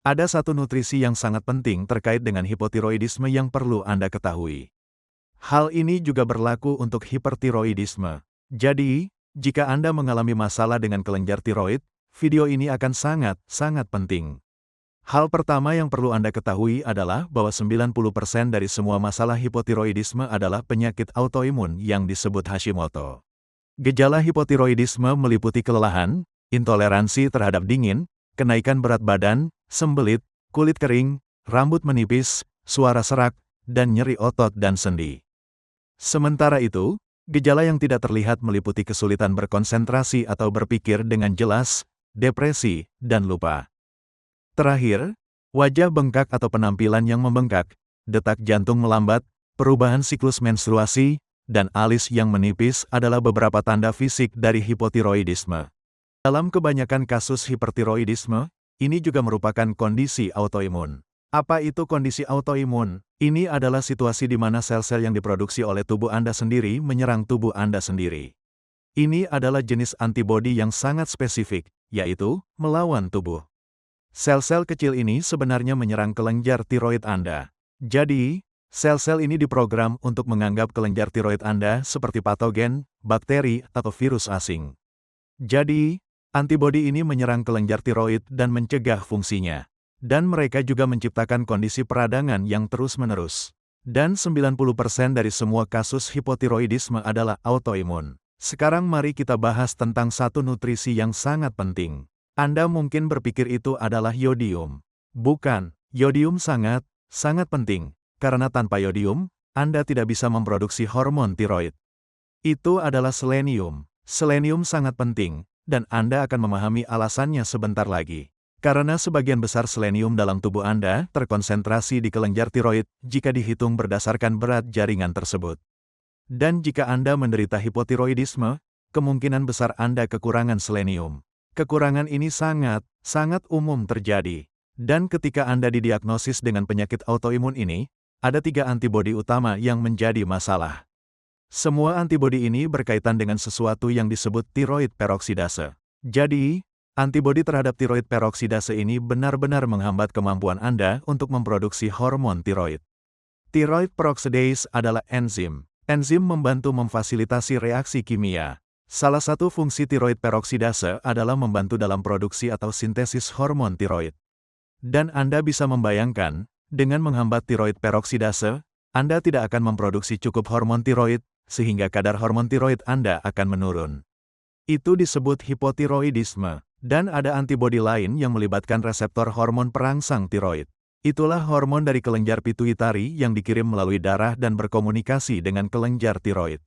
Ada satu nutrisi yang sangat penting terkait dengan hipotiroidisme yang perlu Anda ketahui. Hal ini juga berlaku untuk hipertiroidisme. Jadi, jika Anda mengalami masalah dengan kelenjar tiroid, video ini akan sangat penting. Hal pertama yang perlu Anda ketahui adalah bahwa 90% dari semua masalah hipotiroidisme adalah penyakit autoimun yang disebut Hashimoto. Gejala hipotiroidisme meliputi kelelahan, intoleransi terhadap dingin, kenaikan berat badan, sembelit, kulit kering, rambut menipis, suara serak, dan nyeri otot dan sendi. Sementara itu, gejala yang tidak terlihat meliputi kesulitan berkonsentrasi atau berpikir dengan jelas, depresi, dan lupa. Terakhir, wajah bengkak atau penampilan yang membengkak, detak jantung melambat, perubahan siklus menstruasi, dan alis yang menipis adalah beberapa tanda fisik dari hipotiroidisme. Dalam kebanyakan kasus hipertiroidisme, ini juga merupakan kondisi autoimun. Apa itu kondisi autoimun? Ini adalah situasi di mana sel-sel yang diproduksi oleh tubuh Anda sendiri menyerang tubuh Anda sendiri. Ini adalah jenis antibodi yang sangat spesifik, yaitu melawan tubuh. Sel-sel kecil ini sebenarnya menyerang kelenjar tiroid Anda. Jadi, sel-sel ini diprogram untuk menganggap kelenjar tiroid Anda seperti patogen, bakteri, atau virus asing. Jadi, antibodi ini menyerang kelenjar tiroid dan mencegah fungsinya. Dan mereka juga menciptakan kondisi peradangan yang terus-menerus. Dan 90% dari semua kasus hipotiroidisme adalah autoimun. Sekarang mari kita bahas tentang satu nutrisi yang sangat penting. Anda mungkin berpikir itu adalah yodium. Bukan, yodium sangat penting. Karena tanpa yodium, Anda tidak bisa memproduksi hormon tiroid. Itu adalah selenium. Selenium sangat penting, dan Anda akan memahami alasannya sebentar lagi. Karena sebagian besar selenium dalam tubuh Anda terkonsentrasi di kelenjar tiroid jika dihitung berdasarkan berat jaringan tersebut. Dan jika Anda menderita hipotiroidisme, kemungkinan besar Anda kekurangan selenium. Kekurangan ini sangat umum terjadi. Dan ketika Anda didiagnosis dengan penyakit autoimun ini, ada 3 antibodi utama yang menjadi masalah. Semua antibodi ini berkaitan dengan sesuatu yang disebut tiroid peroksidase. Jadi, antibodi terhadap tiroid peroksidase ini benar-benar menghambat kemampuan Anda untuk memproduksi hormon tiroid. Tiroid peroxidase adalah enzim. Enzim membantu memfasilitasi reaksi kimia. Salah satu fungsi tiroid peroksidase adalah membantu dalam produksi atau sintesis hormon tiroid. Dan Anda bisa membayangkan, dengan menghambat tiroid peroksidase, Anda tidak akan memproduksi cukup hormon tiroid, sehingga kadar hormon tiroid Anda akan menurun. Itu disebut hipotiroidisme. Dan ada antibodi lain yang melibatkan reseptor hormon perangsang tiroid. Itulah hormon dari kelenjar pituitari yang dikirim melalui darah dan berkomunikasi dengan kelenjar tiroid.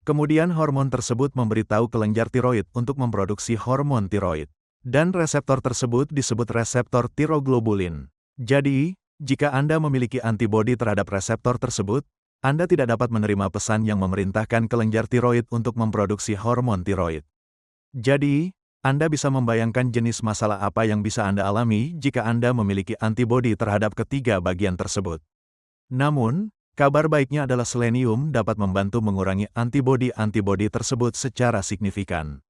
Kemudian hormon tersebut memberitahu kelenjar tiroid untuk memproduksi hormon tiroid. Dan reseptor tersebut disebut reseptor tiroglobulin. Jadi, jika Anda memiliki antibodi terhadap reseptor tersebut, Anda tidak dapat menerima pesan yang memerintahkan kelenjar tiroid untuk memproduksi hormon tiroid. Jadi, Anda bisa membayangkan jenis masalah apa yang bisa Anda alami jika Anda memiliki antibodi terhadap ketiga bagian tersebut. Namun, kabar baiknya adalah selenium dapat membantu mengurangi antibodi-antibodi tersebut secara signifikan.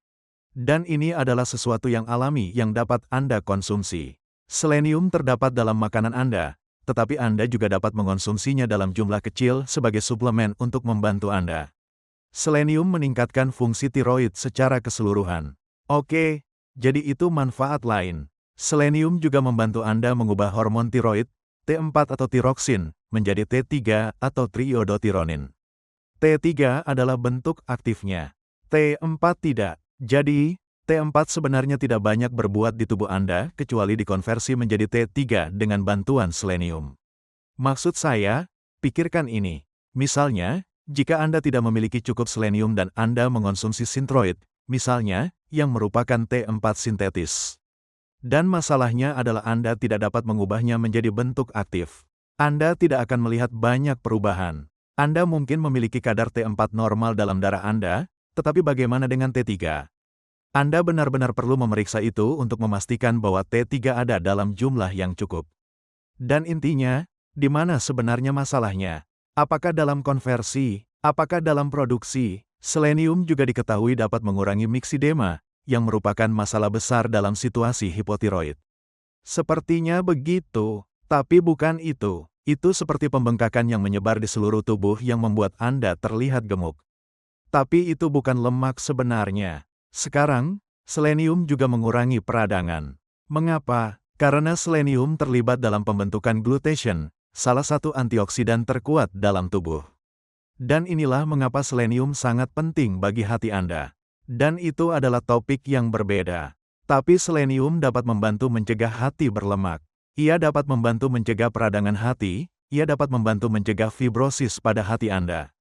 Dan ini adalah sesuatu yang alami yang dapat Anda konsumsi. Selenium terdapat dalam makanan Anda, tetapi Anda juga dapat mengonsumsinya dalam jumlah kecil sebagai suplemen untuk membantu Anda. Selenium meningkatkan fungsi tiroid secara keseluruhan. Oke, jadi itu manfaat lain. Selenium juga membantu Anda mengubah hormon tiroid, T4 atau tiroksin, menjadi T3 atau triiodotironin. T3 adalah bentuk aktifnya. T4 tidak. Jadi, T4 sebenarnya tidak banyak berbuat di tubuh Anda kecuali dikonversi menjadi T3 dengan bantuan selenium. Maksud saya, pikirkan ini. Misalnya, jika Anda tidak memiliki cukup selenium dan Anda mengonsumsi sintroid, misalnya, yang merupakan T4 sintetis. Dan masalahnya adalah Anda tidak dapat mengubahnya menjadi bentuk aktif. Anda tidak akan melihat banyak perubahan. Anda mungkin memiliki kadar T4 normal dalam darah Anda, tetapi bagaimana dengan T3? Anda benar-benar perlu memeriksa itu untuk memastikan bahwa T3 ada dalam jumlah yang cukup. Dan intinya, di mana sebenarnya masalahnya? Apakah dalam konversi? Apakah dalam produksi? Selenium juga diketahui dapat mengurangi miksidema, yang merupakan masalah besar dalam situasi hipotiroid. Sepertinya begitu, tapi bukan itu. Itu seperti pembengkakan yang menyebar di seluruh tubuh yang membuat Anda terlihat gemuk. Tapi itu bukan lemak sebenarnya. Sekarang, selenium juga mengurangi peradangan. Mengapa? Karena selenium terlibat dalam pembentukan glutathione, salah satu antioksidan terkuat dalam tubuh. Dan inilah mengapa selenium sangat penting bagi hati Anda. Dan itu adalah topik yang berbeda. Tapi selenium dapat membantu mencegah hati berlemak. Ia dapat membantu mencegah peradangan hati, ia dapat membantu mencegah fibrosis pada hati Anda.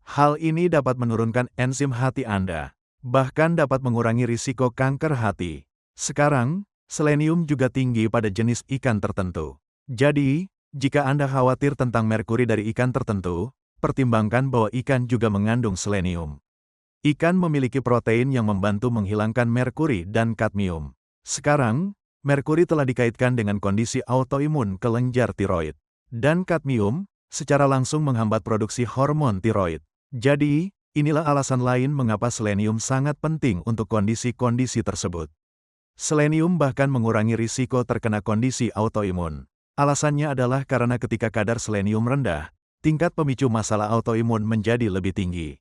Hal ini dapat menurunkan enzim hati Anda, bahkan dapat mengurangi risiko kanker hati. Sekarang, selenium juga tinggi pada jenis ikan tertentu. Jadi, jika Anda khawatir tentang merkuri dari ikan tertentu, pertimbangkan bahwa ikan juga mengandung selenium. Ikan memiliki protein yang membantu menghilangkan merkuri dan kadmium. Sekarang, merkuri telah dikaitkan dengan kondisi autoimun kelenjar tiroid. Dan kadmium, secara langsung menghambat produksi hormon tiroid. Jadi, inilah alasan lain mengapa selenium sangat penting untuk kondisi-kondisi tersebut. Selenium bahkan mengurangi risiko terkena kondisi autoimun. Alasannya adalah karena ketika kadar selenium rendah, tingkat pemicu masalah autoimun menjadi lebih tinggi.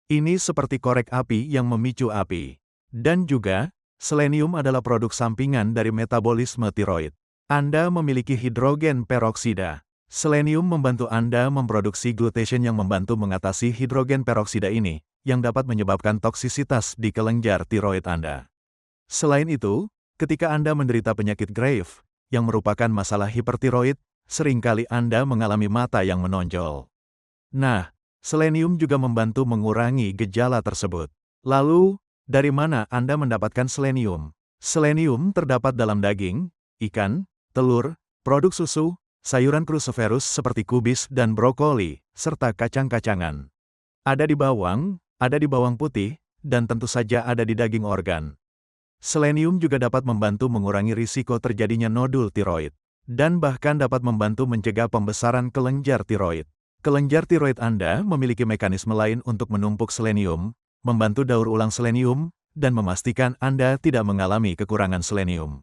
Ini seperti korek api yang memicu api. Dan juga, selenium adalah produk sampingan dari metabolisme tiroid. Anda memiliki hidrogen peroksida. Selenium membantu Anda memproduksi glutathione yang membantu mengatasi hidrogen peroksida ini, yang dapat menyebabkan toksisitas di kelenjar tiroid Anda. Selain itu, ketika Anda menderita penyakit Graves, yang merupakan masalah hipertiroid, seringkali Anda mengalami mata yang menonjol. Nah, selenium juga membantu mengurangi gejala tersebut. Lalu, dari mana Anda mendapatkan selenium? Selenium terdapat dalam daging, ikan, telur, produk susu, sayuran cruciferous seperti kubis dan brokoli, serta kacang-kacangan. Ada di bawang putih, dan tentu saja ada di daging organ. Selenium juga dapat membantu mengurangi risiko terjadinya nodul tiroid, dan bahkan dapat membantu mencegah pembesaran kelenjar tiroid. Kelenjar tiroid Anda memiliki mekanisme lain untuk menumpuk selenium, membantu daur ulang selenium, dan memastikan Anda tidak mengalami kekurangan selenium.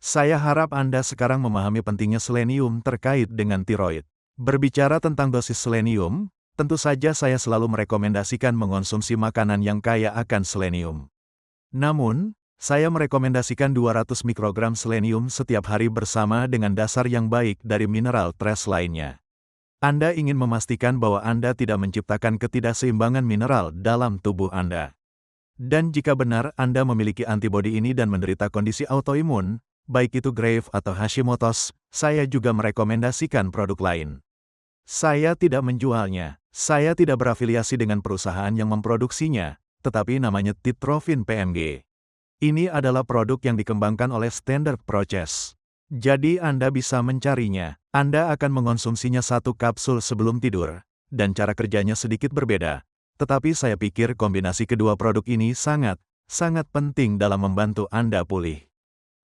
Saya harap Anda sekarang memahami pentingnya selenium terkait dengan tiroid. Berbicara tentang dosis selenium, tentu saja saya selalu merekomendasikan mengonsumsi makanan yang kaya akan selenium. Namun, saya merekomendasikan 200 mikrogram selenium setiap hari bersama dengan dasar yang baik dari mineral trace lainnya. Anda ingin memastikan bahwa Anda tidak menciptakan ketidakseimbangan mineral dalam tubuh Anda. Dan jika benar Anda memiliki antibodi ini dan menderita kondisi autoimun, baik itu Graves atau Hashimoto's, saya juga merekomendasikan produk lain. Saya tidak menjualnya, saya tidak berafiliasi dengan perusahaan yang memproduksinya, tetapi namanya Titrofin PMG. Ini adalah produk yang dikembangkan oleh Standard Process. Jadi Anda bisa mencarinya. Anda akan mengonsumsinya 1 kapsul sebelum tidur, dan cara kerjanya sedikit berbeda. Tetapi saya pikir kombinasi kedua produk ini sangat penting dalam membantu Anda pulih.